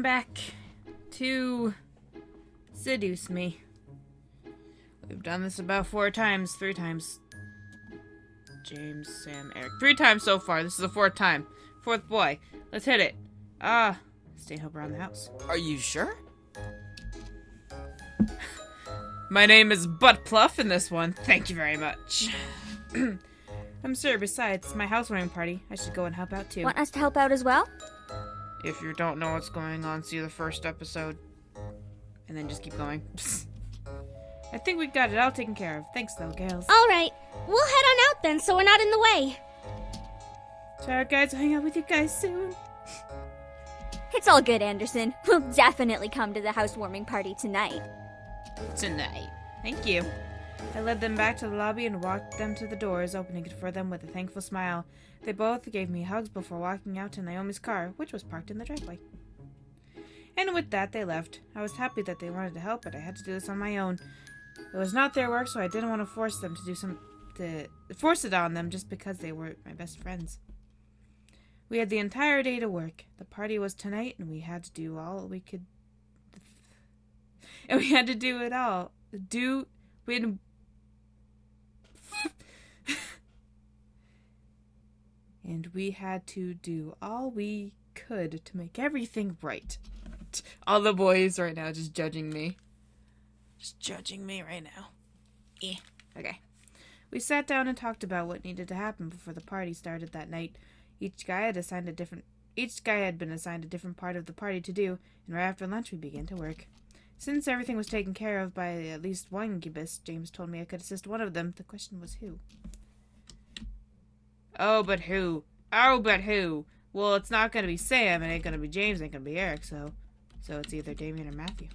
back to Seduce Me. We've done this about 3 times. James, Sam, Eric. 3 times so far. This is the 4th time. 4th boy. Let's hit it. Stay and help around the house. Are you sure? My name is Buttpluff in this one. Thank you very much. I'm sure, besides, it's my housewarming party. I should go and help out too. Want us to help out as well? If you don't know what's going on, see the first episode. And then just keep going. I think we got it all taken care of. Thanks though, girls. Alright, we'll head on out then so we're not in the way. Ciao guys, I'll hang out with you guys soon. It's all good, Anderson. We'll definitely come to the housewarming party tonight. Thank you. I led them back to the lobby and walked them to the doors, opening it for them with a thankful smile. They both gave me hugs before walking out to Naomi's car, which was parked in the driveway. And with that, they left. I was happy that they wanted to help, but I had to do this on my own. It was not their work, so I didn't want to force it on them just because they were my best friends. We had the entire day to work. The party was tonight, and we had to do all we could. And we had to do it all. And we had to do all we could to make everything right. All the boys right now just judging me. Just judging me right now. Okay. We sat down and talked about what needed to happen before the party started that night. Each guy had been assigned a different part of the party to do, and right after lunch we began to work. Since everything was taken care of by at least one incubus, James told me I could assist one of them. The question was who? Oh, but who? Well, it's not going to be Sam, it ain't going to be James, it ain't going to be Eric, so it's either Damien or Matthew.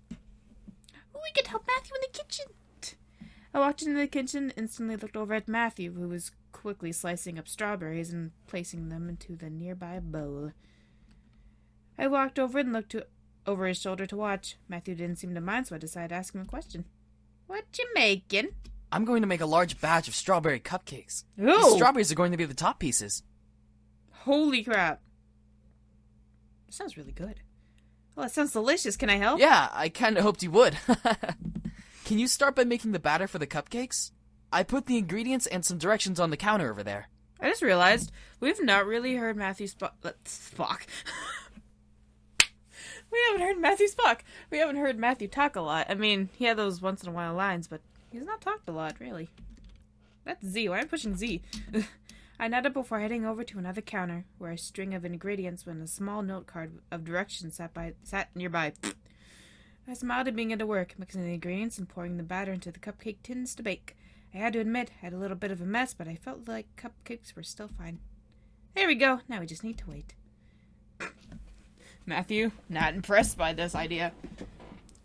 We could help Matthew in the kitchen. I walked into the kitchen and instantly looked over at Matthew, who was quickly slicing up strawberries and placing them into the nearby bowl. I walked over and looked over his shoulder to watch. Matthew didn't seem to mind, so I decided to ask him a question. What you making? I'm going to make a large batch of strawberry cupcakes. Ooh! The strawberries are going to be the top pieces. Holy crap. That sounds really good. Well, that sounds delicious. Can I help? Yeah, I kind of hoped you would. Can you start by making the batter for the cupcakes? I put the ingredients and some directions on the counter over there. I just realized we've not really heard Matthew Spock. We haven't heard Matthew Spock. We haven't heard Matthew talk a lot. I mean, he had those once in a while lines, but he's not talked a lot, really. That's Z. Why am I pushing Z? I nodded before heading over to another counter, where a string of ingredients and a small note card of directions sat nearby. I smiled at being into work, mixing the ingredients and pouring the batter into the cupcake tins to bake. I had to admit, I had a little bit of a mess, but I felt like cupcakes were still fine. There we go. Now we just need to wait. Matthew, not impressed by this idea.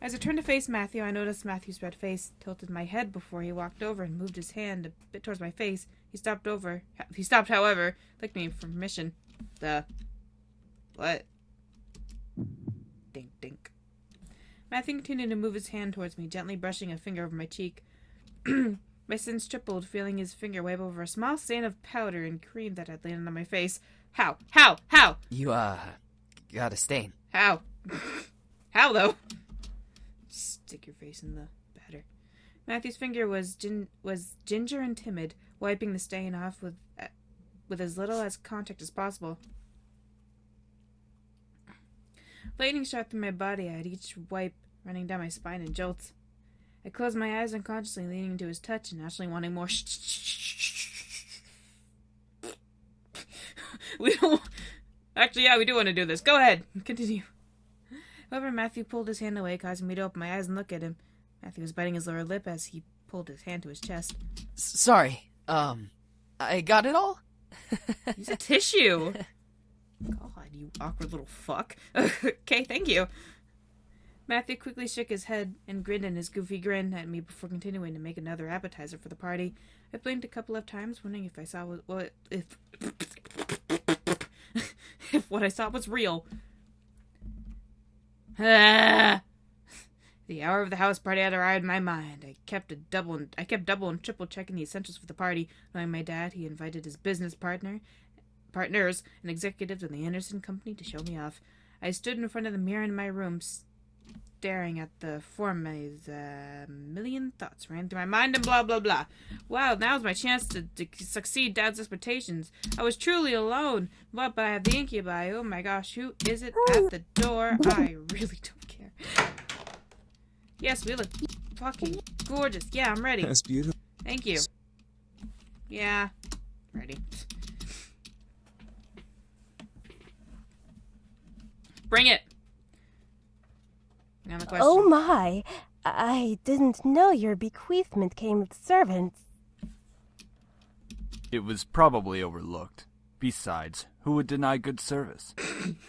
As I turned to face Matthew, I noticed Matthew's red face, tilted my head before he walked over and moved his hand a bit towards my face. He stopped, however, licked me for permission. What? Dink, dink. Matthew continued to move his hand towards me, gently brushing a finger over my cheek. My sense tripled, feeling his finger wipe over a small stain of powder and cream that had landed on my face. How? You, got a stain. How? How, though? Stick your face in the batter. Matthew's finger was ginger and timid, wiping the stain off with as little as contact as possible. Lightning shot through my body at each wipe, running down my spine in jolts. I closed my eyes unconsciously, leaning into his touch and naturally wanting more. We don't. Actually, yeah, we do want to do this. Go ahead. Continue. However, Matthew pulled his hand away, causing me to open my eyes and look at him. Matthew was biting his lower lip as he pulled his hand to his chest. Sorry. I got it all? Use a tissue. God, you awkward little fuck. Okay, thank you. Matthew quickly shook his head and grinned in his goofy grin at me before continuing to make another appetizer for the party. I blinked a couple of times, wondering if I saw if what I saw was real. The hour of the house party had arrived in my mind. I kept double and triple checking the essentials for the party. Knowing my dad, he invited his business partner, partners and executives in the Anderson Company to show me off. I stood in front of the mirror in my room, staring at the form as a million thoughts ran through my mind and blah, blah, blah. Wow, now's my chance to succeed Dad's expectations. I was truly alone, but I have the incubi. Oh my gosh, who is it at the door? I really don't care. Yes, we look fucking gorgeous. Yeah, I'm ready. That's beautiful. Thank you. Yeah, ready. Bring it. Now the question. Oh my, I didn't know your bequeathment came with servants. It was probably overlooked. Besides, who would deny good service?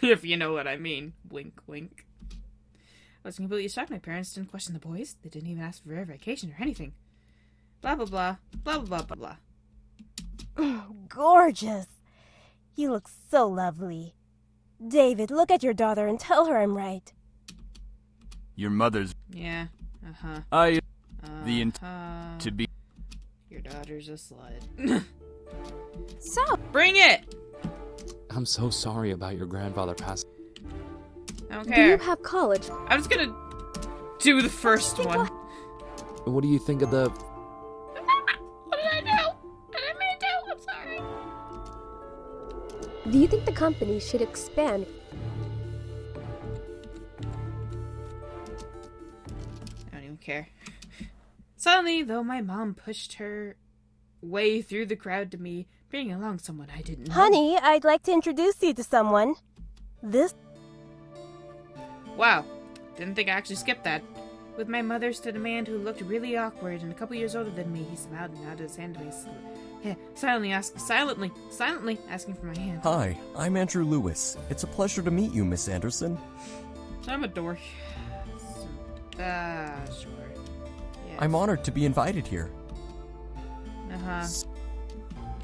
If you know what I mean. Wink, wink. I was completely shocked. My parents didn't question the boys. They didn't even ask for a vacation or anything. Blah, blah, blah. Blah, blah, blah, blah, blah. Gorgeous. You look so lovely. David, look at your daughter and tell her I'm right. Your mother's... Yeah. Uh-huh. The to be... Your daughter's a slut. So, Bring it! I'm so sorry about your grandfather passing. I don't do care. you have college? I'm just gonna do the first one. What do you think of the... What did I do? I didn't mean to. I'm sorry. Do you think the company should expand? I don't even care. Suddenly, though, my mom pushed her way through the crowd to me, bringing along someone I didn't know. Honey, I'd like to introduce you to someone. This... Wow. Didn't think I actually skipped that. With my mother stood a man who looked really awkward and a couple years older than me. He smiled and nodded his hand to me. Silently asking for my hand. Hi, I'm Andrew Lewis. It's a pleasure to meet you, Miss Anderson. I'm a dork. Sure. Yes. I'm honored to be invited here. Uh-huh.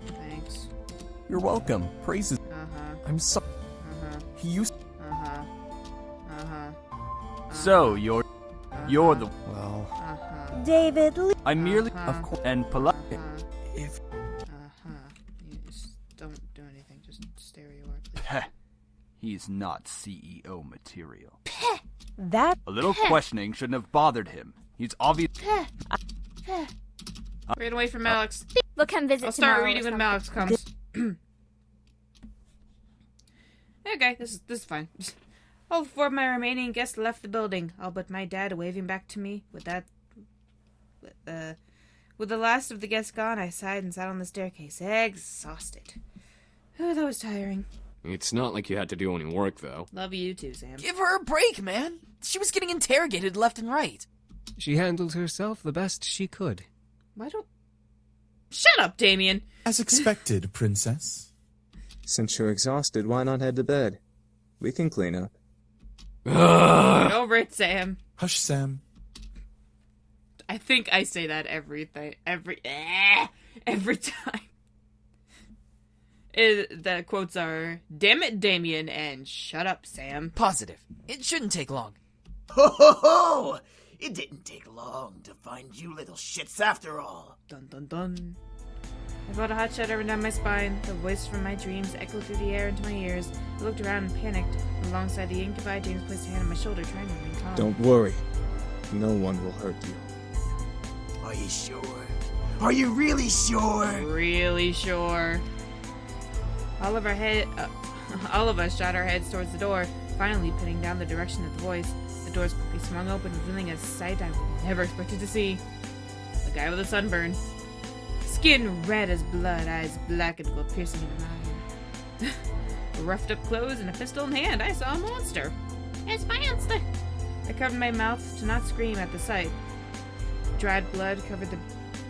Thanks. You're welcome. Praises. Uh-huh. I'm so... Uh-huh. He used... Uh-huh. Uh-huh. So, you're the... Well... Uh-huh. David, I'm merely... Uh-huh. Of course... And polite. Uh-huh. If... Uh-huh. You just don't do anything. Just stay where you are, please. Heh. He's not CEO material. that... A little questioning shouldn't have bothered him. He's obvious... Ran away from Alex. We'll come visit I'll start tomorrow reading or when Alex comes. Okay, this is fine. All four of my remaining guests left the building, all but my dad waving back to me. With the last of the guests gone, I sighed and sat on the staircase, exhausted. Oh, that was tiring. It's not like you had to do any work, though. Love you too, Sam. Give her a break, man. She was getting interrogated left and right. She handled herself the best she could. Why don't... Shut up, Damien! As expected, princess. Since you're exhausted, why not head to bed? We can clean up. Get over it, Sam. Hush, Sam. I think I say that every time. The quotes are, "Damn it, Damien," and "Shut up, Sam." Positive. It shouldn't take long. Ho ho ho! It didn't take long to find you little shits after all. Dun dun dun. I felt a hot shudder run down my spine. The voice from my dreams echoed through the air into my ears. I looked around and panicked. Alongside the incubi, James placed a hand on my shoulder, trying to remain calm. Don't worry. No one will hurt you. Are you sure? Are you really sure? Really sure. All of us shot our heads towards the door, finally pinning down the direction of the voice. The doors quickly swung open, revealing a sight I would never expected to see. The guy with a sunburn. Skin red as blood, eyes blackened while piercing into mine. Roughed up clothes and a pistol in hand, I saw a monster. It's my monster! I covered my mouth to not scream at the sight. Dried blood covered the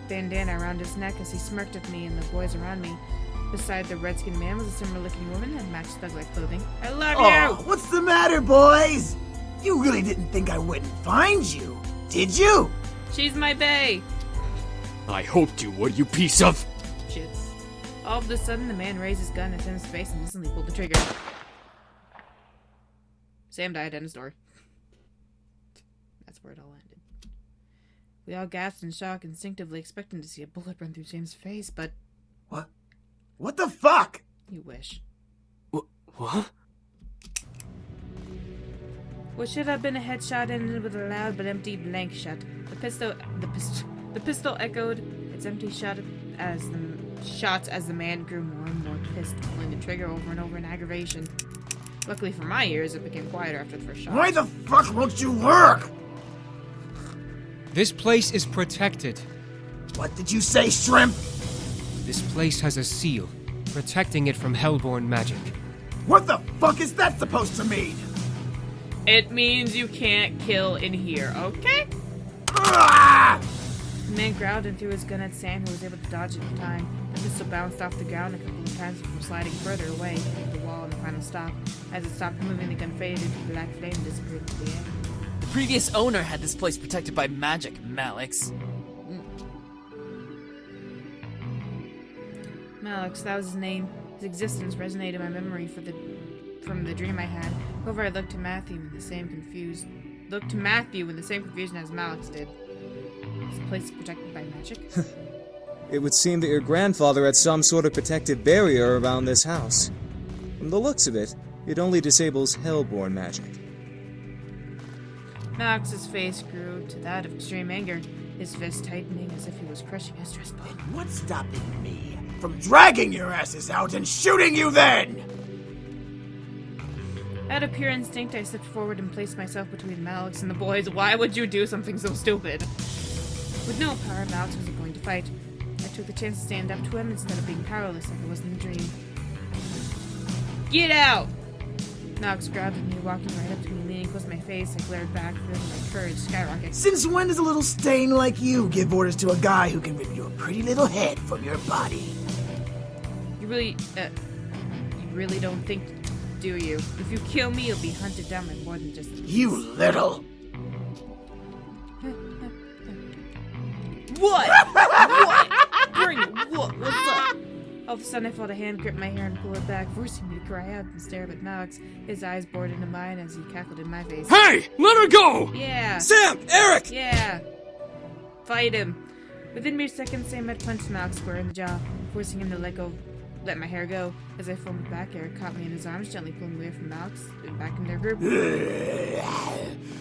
bandana around his neck as he smirked at me and the boys around me. Beside the red-skinned man was a similar-looking woman and matched thug-like clothing. I love you! What's the matter, boys? You really didn't think I wouldn't find you, did you? She's my bae! I hoped you would, you piece of... Shit. All of a sudden, the man raised his gun at Sam's face and instantly pulled the trigger. Sam died, end of story. That's where it all ended. We all gasped in shock, instinctively expecting to see a bullet run through Sam's face, but... What the fuck? You wish. What? What should have been a headshot ended with a loud but empty blank shot. The pistol echoed its empty shot as the man grew more and more pissed, pulling the trigger over and over in aggravation. Luckily for my ears, it became quieter after the first shot. Why the fuck won't you work? This place is protected. What did you say, Shrimp? This place has a seal, protecting it from hellborn magic. What the fuck is that supposed to mean? It means you can't kill in here, okay? Ah! The man growled and threw his gun at Sam, who was able to dodge it in time. The pistol bounced off the ground a couple of times before sliding further away, hitting the wall in the final stop. As it stopped moving, the gun faded into a black flame and disappeared into the air. The previous owner had this place protected by magic, Malix. Malix, that was his name. His existence resonated in my memory from the dream I had. However, I looked to Matthew in the same confusion as Malix did. This place is protected by magic? It would seem that your grandfather had some sort of protective barrier around this house. From the looks of it, it only disables hellborn magic. Malix's face grew to that of extreme anger, his fist tightening as if he was crushing a stress ball. What's stopping me from dragging your asses out and shooting you then? Out of pure instinct, I stepped forward and placed myself between Malix and the boys. Why would you do something so stupid? With no power, Malix wasn't going to fight. I took the chance to stand up to him instead of being powerless like it was in the dream. Get out! Malix grabbed me, walking right up to me, leaning close to my face. I glared back, feeling my courage skyrocket. Since when does a little stain like you give orders to a guy who can rip your pretty little head from your body? You really don't think, do you? If you kill me, you'll be hunted down by more than just the police. You little... What? What? Bring it. What? What's up? All of a sudden, I felt a hand grip my hair and pull it back, forcing me to cry out and stare up at Malix. His eyes bored into mine as he cackled in my face. Hey! Let her go! Yeah. Sam! Eric! Yeah. Fight him. Within mere seconds, Sam had punched Malix square in the jaw, forcing him to let my hair go. As I foamed back, Eric caught me in his arms, gently pulling me away from Malix and back in their group.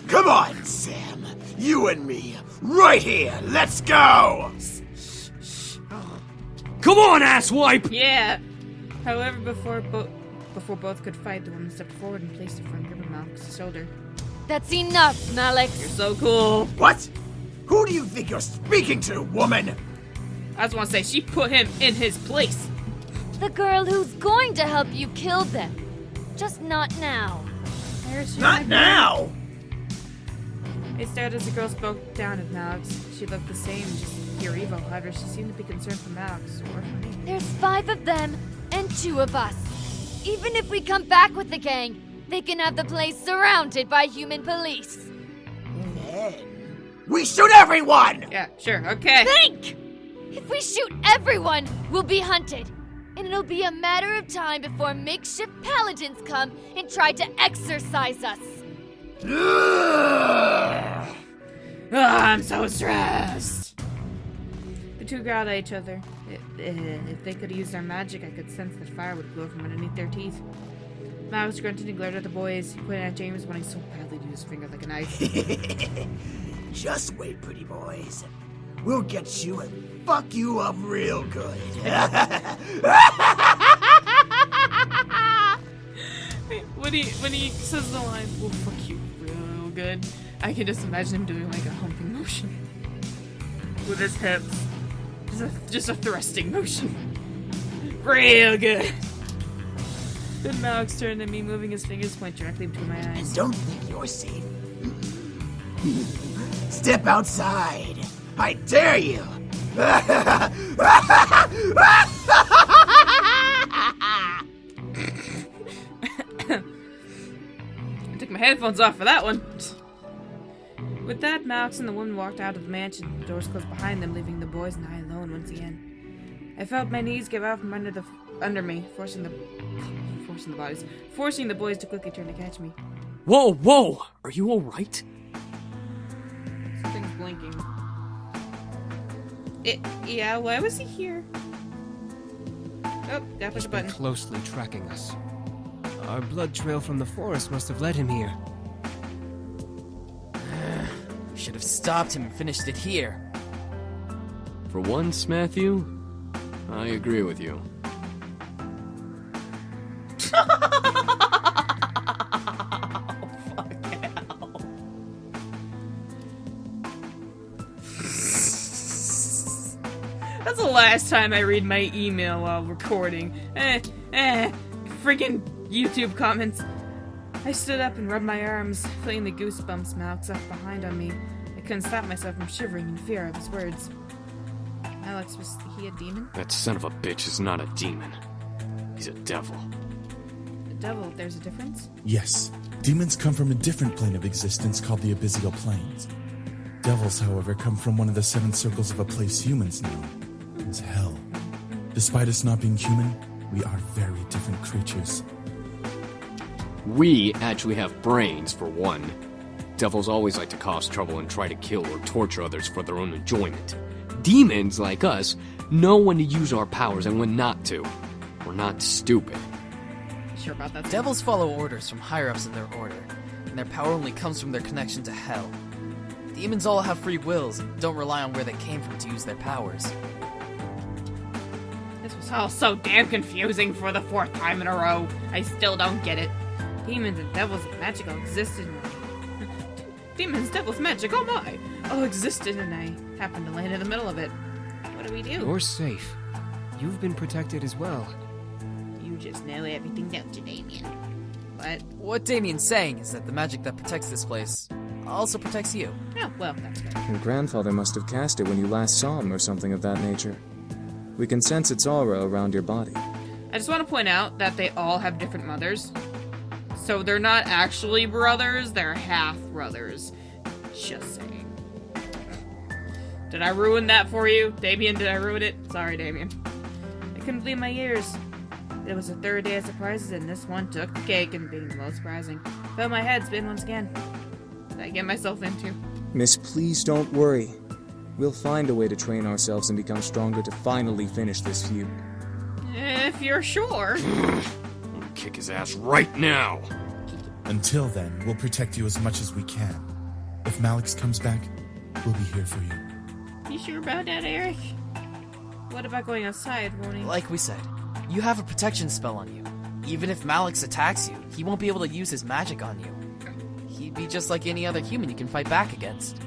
Come on, Sam. You and me. Right here. Let's go! Come on, asswipe! Yeah. However, before both could fight, the woman stepped forward and placed a firm grip on Malix's shoulder. That's enough, Malix. You're so cool. What? Who do you think you're speaking to, woman? I just want to say, she put him in his place. The girl who's going to help you killed them. Just not now. Not now! I stared as the girl spoke down at Malix. She looked the same, just pure evil. However, she seemed to be concerned for Malix, or for me. There's 5 of them, and 2 of us. Even if we come back with the gang, they can have the place surrounded by human police. Then we shoot everyone! Yeah, sure, okay. Think! If we shoot everyone, we'll be hunted. And it'll be a matter of time before makeshift paladins come and try to exorcise us. I'm so stressed. The two growled at each other. If they could use their magic, I could sense that fire would glow from underneath their teeth. Malix grunted and glared at the boys. He pointed at James, wanting so badly to use his finger like a knife. Just wait, pretty boys. We'll get you and fuck you up real good. When he says the line, "We'll fuck you real good," I can just imagine him doing like a humping motion with his hips, just a thrusting motion. Real good. Then Malix turned to me, moving his fingers point directly between my eyes. And don't think you're safe. Step outside. I dare you. I took my headphones off for that one. With that, Malix and the woman walked out of the mansion. The doors closed behind them, leaving the boys and I alone once again. I felt my knees give out from under me, forcing the boys to quickly turn to catch me. Whoa! Are you alright? Something's blinking. Yeah, why was he here? Oh, gotta push a button. Closely tracking us. Our blood trail from the forest must have led him here. We should have stopped him and finished it here. For once, Matthew, I agree with you. That's the last time I read my email while recording. Freaking YouTube comments. I stood up and rubbed my arms, feeling the goosebumps Alex left behind on me. I couldn't stop myself from shivering in fear of his words. Alex, was he a demon? That son of a bitch is not a demon. He's a devil. A devil, there's a difference? Yes. Demons come from a different plane of existence called the Abyssal Planes. Devils, however, come from one of the 7 circles of a place humans know as hell. Despite us not being human, we are very different creatures. We actually have brains, for one. Devils always like to cause trouble and try to kill or torture others for their own enjoyment. Demons, like us, know when to use our powers and when not to. We're not stupid. Sure about that? Devils follow orders from higher-ups in their order, and their power only comes from their connection to hell. Demons all have free wills and don't rely on where they came from to use their powers. This was all so damn confusing for the 4th time in a row. I still don't get it. Demons and devils and magic all existed in Demons, devils, magic, oh my! All existed and I happened to land in the middle of it. What do we do? You're safe. You've been protected as well. You just know everything, don't you, Damien? What Damien's saying is that the magic that protects this place also protects you. Oh, well, that's good. Your grandfather must have cast it when you last saw him or something of that nature. We can sense its aura around your body. I just want to point out that they all have different mothers. So they're not actually brothers, they're half-brothers. Just saying. Did I ruin that for you? Damien, did I ruin it? Sorry, Damien. I couldn't believe my ears. It was the 3rd day of surprises, and this one took the cake in being the most surprising. Felt my head spin once again. What did I get myself into? Miss, please don't worry. We'll find a way to train ourselves and become stronger to finally finish this feud. If you're sure. I'll kick his ass right now. Until then, we'll protect you as much as we can. If Malix comes back, we'll be here for you. You sure about that, Eric? What about going outside, won't he? Like we said, you have a protection spell on you. Even if Malix attacks you, he won't be able to use his magic on you. He'd be just like any other human you can fight back against.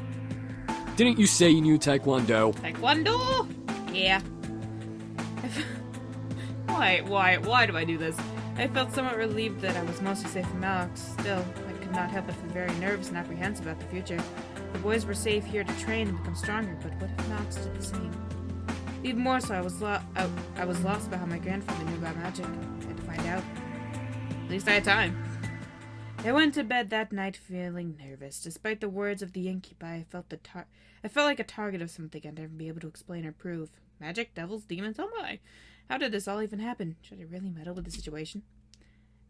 Didn't you say you knew Taekwondo? Taekwondo? Yeah. Why do I do this? I felt somewhat relieved that I was mostly safe from Alex. Still, I could not help but feel very nervous and apprehensive about the future. The boys were safe here to train and become stronger, but what if Alex did the same? Even more so, I was lost about how my grandfather knew about magic. I had to find out. At least I had time. I went to bed that night feeling nervous. Despite the words of the incubi, I felt like a target of something I'd never be able to explain or prove. Magic, devils, demons, oh my! How did this all even happen? Should I really meddle with the situation?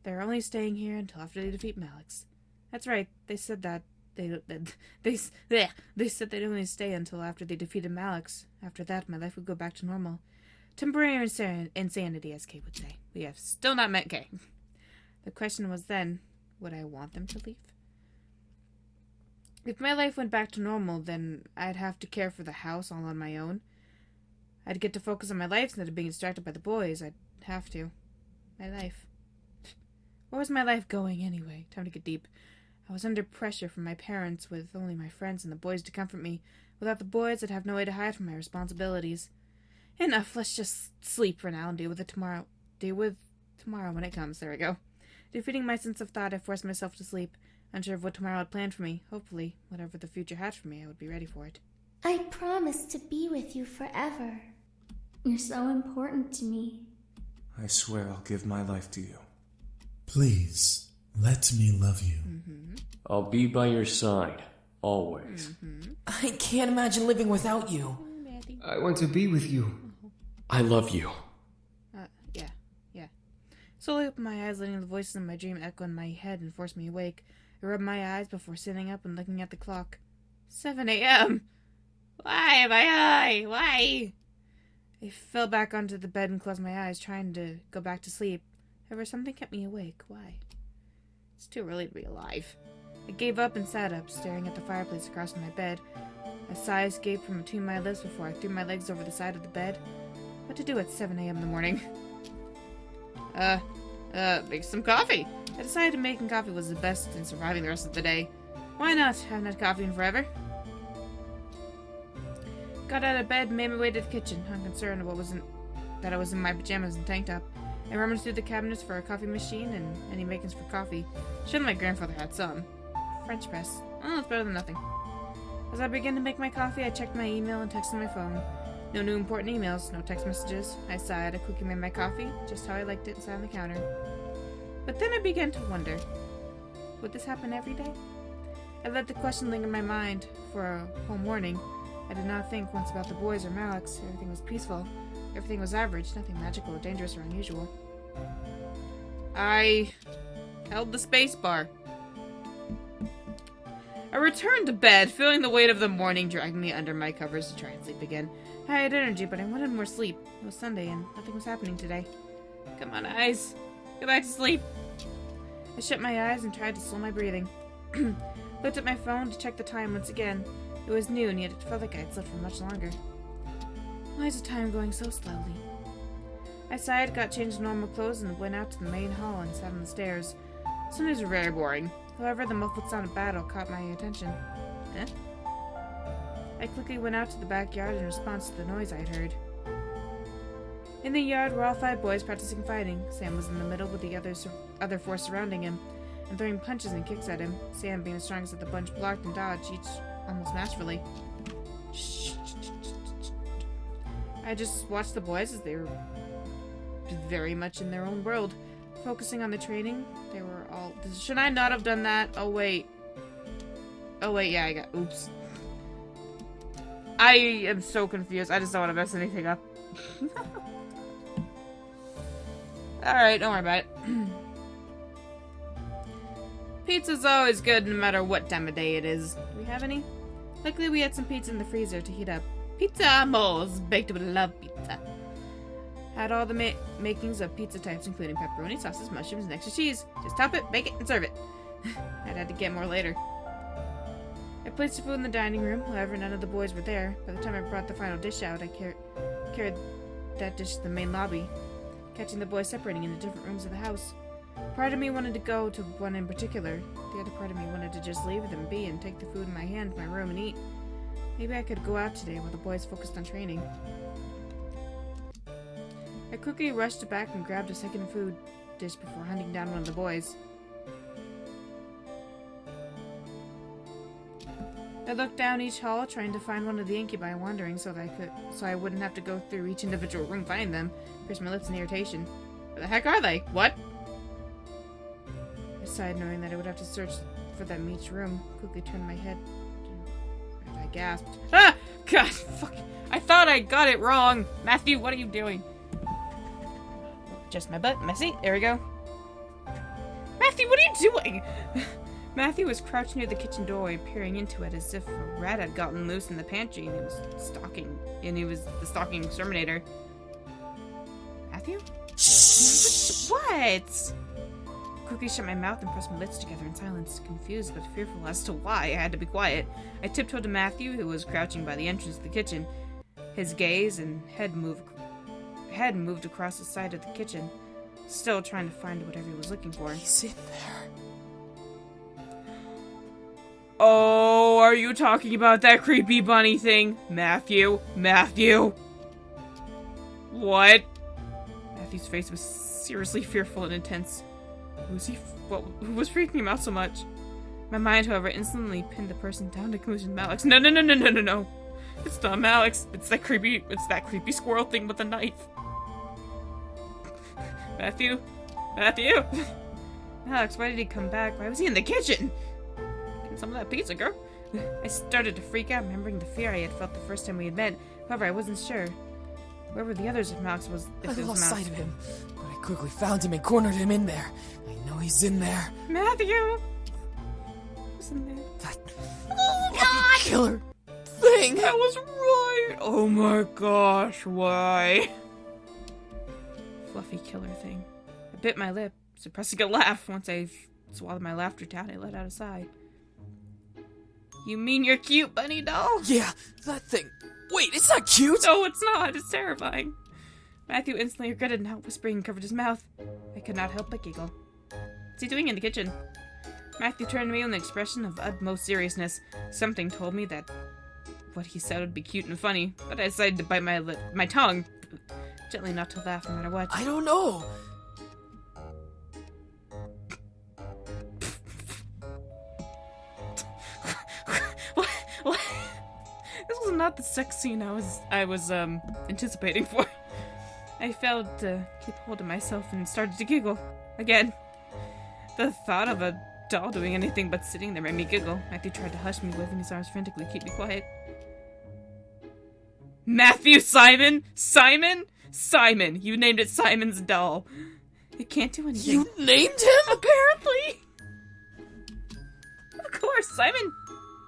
They're only staying here until after they defeat Malix. That's right, they said that. They said they'd only stay until after they defeated Malix. After that, my life would go back to normal. Temporary insanity, as Kay would say. We have still not met Kay. The question was then, would I want them to leave? If my life went back to normal, then I'd have to care for the house all on my own. I'd get to focus on my life instead of being distracted by the boys. I'd have to. My life. Where was my life going anyway? Time to get deep. I was under pressure from my parents with only my friends and the boys to comfort me. Without the boys, I'd have no way to hide from my responsibilities. Enough, let's just sleep for now and deal with it tomorrow. Deal with tomorrow when it comes. There we go. Defeating my sense of thought, I forced myself to sleep, unsure of what tomorrow had planned for me. Hopefully, whatever the future had for me, I would be ready for it. I promise to be with you forever. You're so important to me. I swear I'll give my life to you. Please, let me love you. Mm-hmm. I'll be by your side, always. Mm-hmm. I can't imagine living without you. I want to be with you. I love you. Yeah. Slowly opened my eyes, letting the voices in my dream echo in my head and force me awake. I rubbed my eyes before sitting up and looking at the clock. 7 a.m. Why am I high? Why? I fell back onto the bed and closed my eyes, trying to go back to sleep. However, something kept me awake. Why? It's too early to be alive. I gave up and sat up, staring at the fireplace across from my bed. A sigh escaped from between my lips before I threw my legs over the side of the bed. What to do at 7 a.m. in the morning? Make some coffee. I decided making coffee was the best in surviving the rest of the day. Why not? I haven't had coffee in forever. Got out of bed and made my way to the kitchen, unconcerned that I was in my pajamas and tank top. I rummaged through the cabinets for a coffee machine and any makings for coffee. Sure, my grandfather had some. French press. Oh, it's better than nothing. As I began to make my coffee, I checked my email and texted my phone. No new important emails, no text messages. I sighed, I quickly made my coffee, just how I liked it, and sat on the counter. But then I began to wonder, would this happen every day? I let the question linger in my mind for a whole morning. I did not think once about the boys or Malix. Everything was peaceful. Everything was average, nothing magical, dangerous, or unusual. I held the space bar. I returned to bed, feeling the weight of the morning dragging me under my covers to try and sleep again. I had energy, but I wanted more sleep. It was Sunday, and nothing was happening today. Come on, eyes. Go back to sleep. I shut my eyes and tried to slow my breathing. Looked at my phone to check the time once again. It was noon, yet it felt like I had slept for much longer. Why is the time going so slowly? I sighed, got changed to normal clothes, and went out to the main hall and sat on the stairs. Sundays were very boring. However, the muffled sound of battle caught my attention. Eh? I quickly went out to the backyard in response to the noise I had heard. In the yard were all 5 boys practicing fighting. Sam was in the middle with the other 4 surrounding him and throwing punches and kicks at him. Sam, being the strongest of the bunch, blocked and dodged, each almost masterfully. I just watched the boys as they were very much in their own world. Focusing on the training, they were all... Should I not have done that? Oh, wait. Yeah, I got... Oops. I am so confused. I just don't want to mess anything up. Alright, don't worry about it. Pizza's always good no matter what time of day it is. Do we have any? Luckily, we had some pizza in the freezer to heat up. Pizza moles, baked with love pizza. Had all the makings of pizza types, including pepperoni, sauces, mushrooms, and extra cheese. Just top it, bake it, and serve it. I'd had to get more later. I placed the food in the dining room, however, none of the boys were there. By the time I brought the final dish out, I carried that dish to the main lobby, catching the boys separating into different rooms of the house. Part of me wanted to go to one in particular. The other part of me wanted to just leave them be and take the food in my hand to my room and eat. Maybe I could go out today while the boys focused on training. I quickly rushed back and grabbed a second food dish before hunting down one of the boys. I looked down each hall, trying to find one of the incubi wandering so I wouldn't have to go through each individual room finding them. Pierced my lips in irritation. Where the heck are they? What? I sighed, knowing that I would have to search for them each room. Quickly turned my head. I gasped. Ah! God, fuck. I thought I got it wrong. Matthew, what are you doing? Just my butt. Messy. There we go. Matthew, what are you doing? Matthew was crouched near the kitchen doorway, peering into it as if a rat had gotten loose in the pantry and he was the stalking exterminator. Matthew? What? I quickly shut my mouth and pressed my lips together in silence, confused but fearful as to why I had to be quiet. I tiptoed to Matthew, who was crouching by the entrance to the kitchen. His gaze and head moved across the side of the kitchen, still trying to find whatever he was looking for. He's in there. Oh, are you talking about that creepy bunny thing? Matthew? What? Matthew's face was seriously fearful and intense. Who was freaking him out so much? My mind, however, instantly pinned the person down to conclusion Malix. No. It's not Malix. It's that creepy squirrel thing with the knife. Matthew? Malix, why did he come back? Why was he in the kitchen? Getting some of that pizza, girl. I started to freak out, remembering the fear I had felt the first time we had met. However, I wasn't sure. Where were the others if Malix was... I lost sight of him, but I quickly found him and cornered him in there. I know he's in there. Matthew! Who's in there? That God! Killer thing! That was right! Oh my gosh, why? Fluffy killer thing. bit my lip, suppressing a laugh. Once I swallowed my laughter down, I let out a sigh. You mean you're cute, bunny doll? Yeah, that thing. Wait, it's not cute! No, it's not. It's terrifying. Matthew instantly regretted not whispering and covered his mouth. I could not help but giggle. What's he doing in the kitchen? Matthew turned to me with an expression of utmost seriousness. Something told me that what he said would be cute and funny, but I decided to bite my tongue. Gently not to laugh no matter what. I don't know. What? This was not the sex scene I was anticipating for. I failed to keep hold of myself and started to giggle. Again. The thought of a doll doing anything but sitting there made me giggle. Matthew tried to hush me, waving his arms frantically to keep me quiet. Matthew Simon? Simon? Simon. You named it Simon's doll. It can't do anything. You named him? Apparently. Of course, Simon.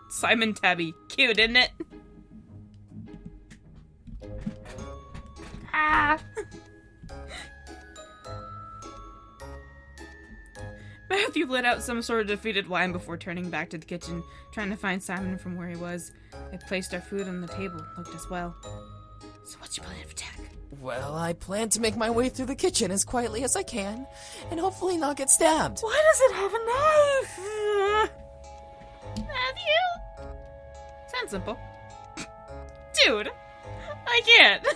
Simon Tabby. Cute, isn't it? Ah. Matthew let out some sort of defeated whine before turning back to the kitchen, trying to find Simon from where he was. I placed our food on the table, looked as well. So what's your plan of attack? Well, I plan to make my way through the kitchen as quietly as I can, and hopefully not get stabbed. Why does it have a knife? Matthew? Sounds simple. Dude, I can't.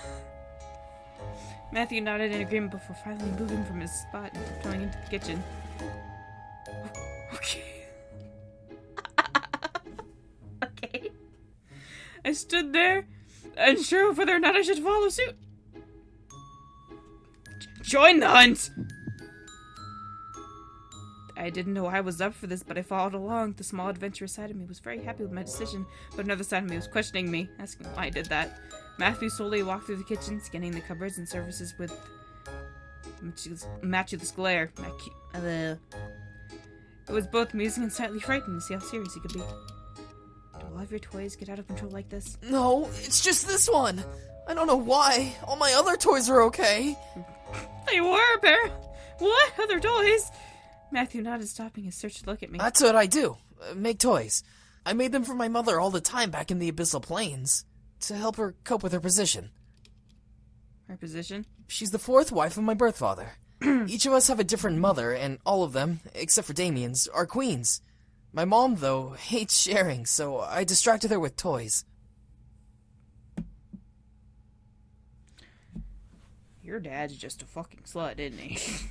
Matthew nodded in agreement before finally moving from his spot and going into the kitchen. Okay. Okay. I stood there, unsure of whether or not I should follow suit. Join the hunt! I didn't know I was up for this, but I followed along. The small adventurous side of me was very happy with my decision, but another side of me was questioning me, asking why I did that. Matthew slowly walked through the kitchen, scanning the cupboards and surfaces with matchless glare. It was both amusing and slightly frightening to see how serious he could be. Do all of your toys get out of control like this? No, it's just this one. I don't know why. All my other toys are okay. They were, Bear. What? Other toys? Matthew nodded, stopping his search to look at me. That's what I do. Make toys. I made them for my mother all the time back in the Abyssal Plains, to help her cope with her position. Her position? She's the fourth wife of my birth father. Each of us have a different mother, and all of them, except for Damien's, are queens. My mom, though, hates sharing, so I distracted her with toys. Your dad's just a fucking slut, isn't he?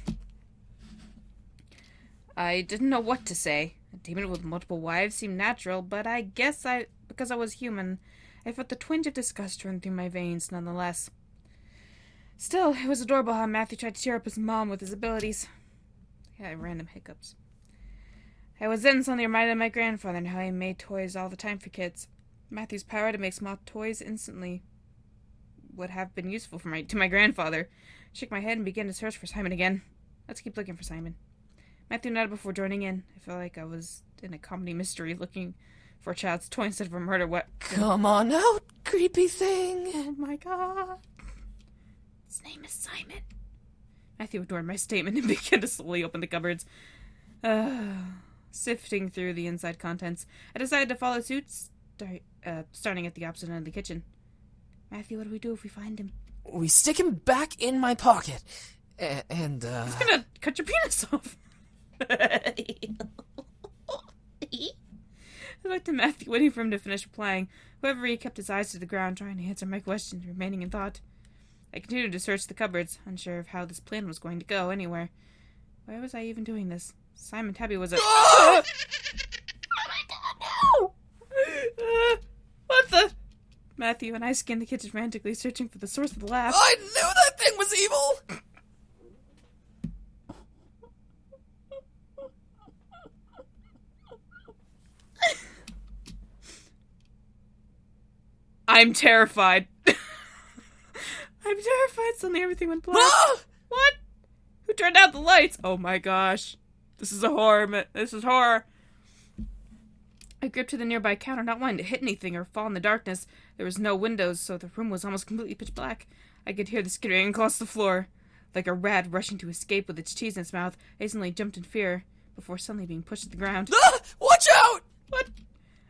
I didn't know what to say. A demon with multiple wives seemed natural, but I guess because I was human, I felt the twinge of disgust run through my veins nonetheless. Still, it was adorable how Matthew tried to cheer up his mom with his abilities. I had random hiccups. I was then suddenly reminded of my grandfather and how he made toys all the time for kids. Matthew's power to make small toys instantly would have been useful to my grandfather. I shook my head and began to search for Simon again. Let's keep looking for Simon. Matthew nodded before joining in. I felt like I was in a comedy mystery looking for a child's toy instead of a murder weapon. Come on out, creepy thing. Oh my god. His name is Simon. Matthew ignored my statement and began to slowly open the cupboards. Sifting through the inside contents, I decided to follow suit, starting at the opposite end of the kitchen. Matthew, what do we do if we find him? We stick him back in my pocket. And, He's gonna cut your penis off. I looked at Matthew, waiting for him to finish replying. However, he kept his eyes to the ground, trying to answer my questions, remaining in thought. I continued to search the cupboards, unsure of how this plan was going to go anywhere. Why was I even doing this? Simon Tabby was a... Oh my god, no! What the... Matthew and I scanned the kitchen frantically, searching for the source of the laugh. I knew that thing was evil! I'm terrified. I'm terrified. Suddenly everything went black. What? Who turned out the lights? Oh my gosh. This is a horror. This is horror. I gripped to the nearby counter, not wanting to hit anything or fall in the darkness. There was no windows, so the room was almost completely pitch black. I could hear the skittering across the floor. Like a rat rushing to escape with its cheese in its mouth, I instantly jumped in fear before suddenly being pushed to the ground. Ah! Watch out! What?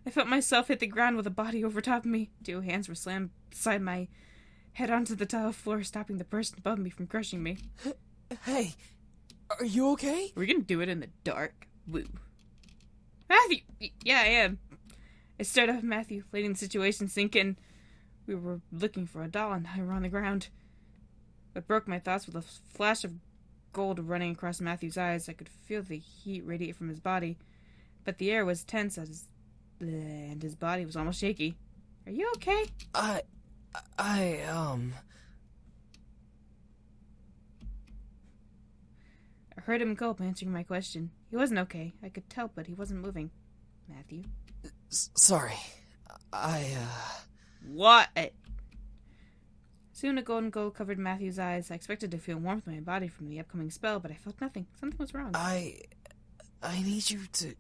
I felt myself hit the ground with a body over top of me. 2 hands were slammed beside my head onto the tile floor, stopping the person above me from crushing me. Hey, are you okay? We're gonna do it in the dark. Woo. Matthew! Yeah, I am. I stared up at Matthew, letting the situation sink in. We were looking for a doll and I were on the ground. What broke my thoughts with a flash of gold running across Matthew's eyes. I could feel the heat radiate from his body, but the air was tense and his body was almost shaky. Are you okay? I heard him gulp, answering my question. He wasn't okay. I could tell, but he wasn't moving. Matthew? Sorry. What? Soon a golden glow covered Matthew's eyes. I expected to feel warmth in my body from the upcoming spell, but I felt nothing. Something was wrong. I need you to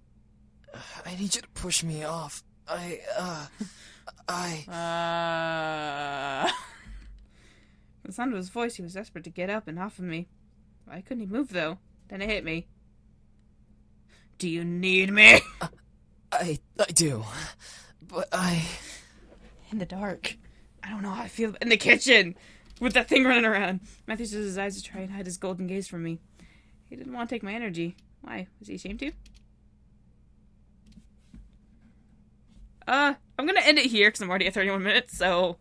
push me off. The sound of his voice, he was desperate to get up and off of me. Why couldn't he move, though? Then it hit me. Do you need me? I do. But In the dark. I don't know how I feel in the kitchen with that thing running around. Matthew used his eyes to try and hide his golden gaze from me. He didn't want to take my energy. Why? Was he ashamed to? I'm gonna end it here because I'm already at 31 minutes, so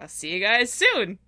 I'll see you guys soon.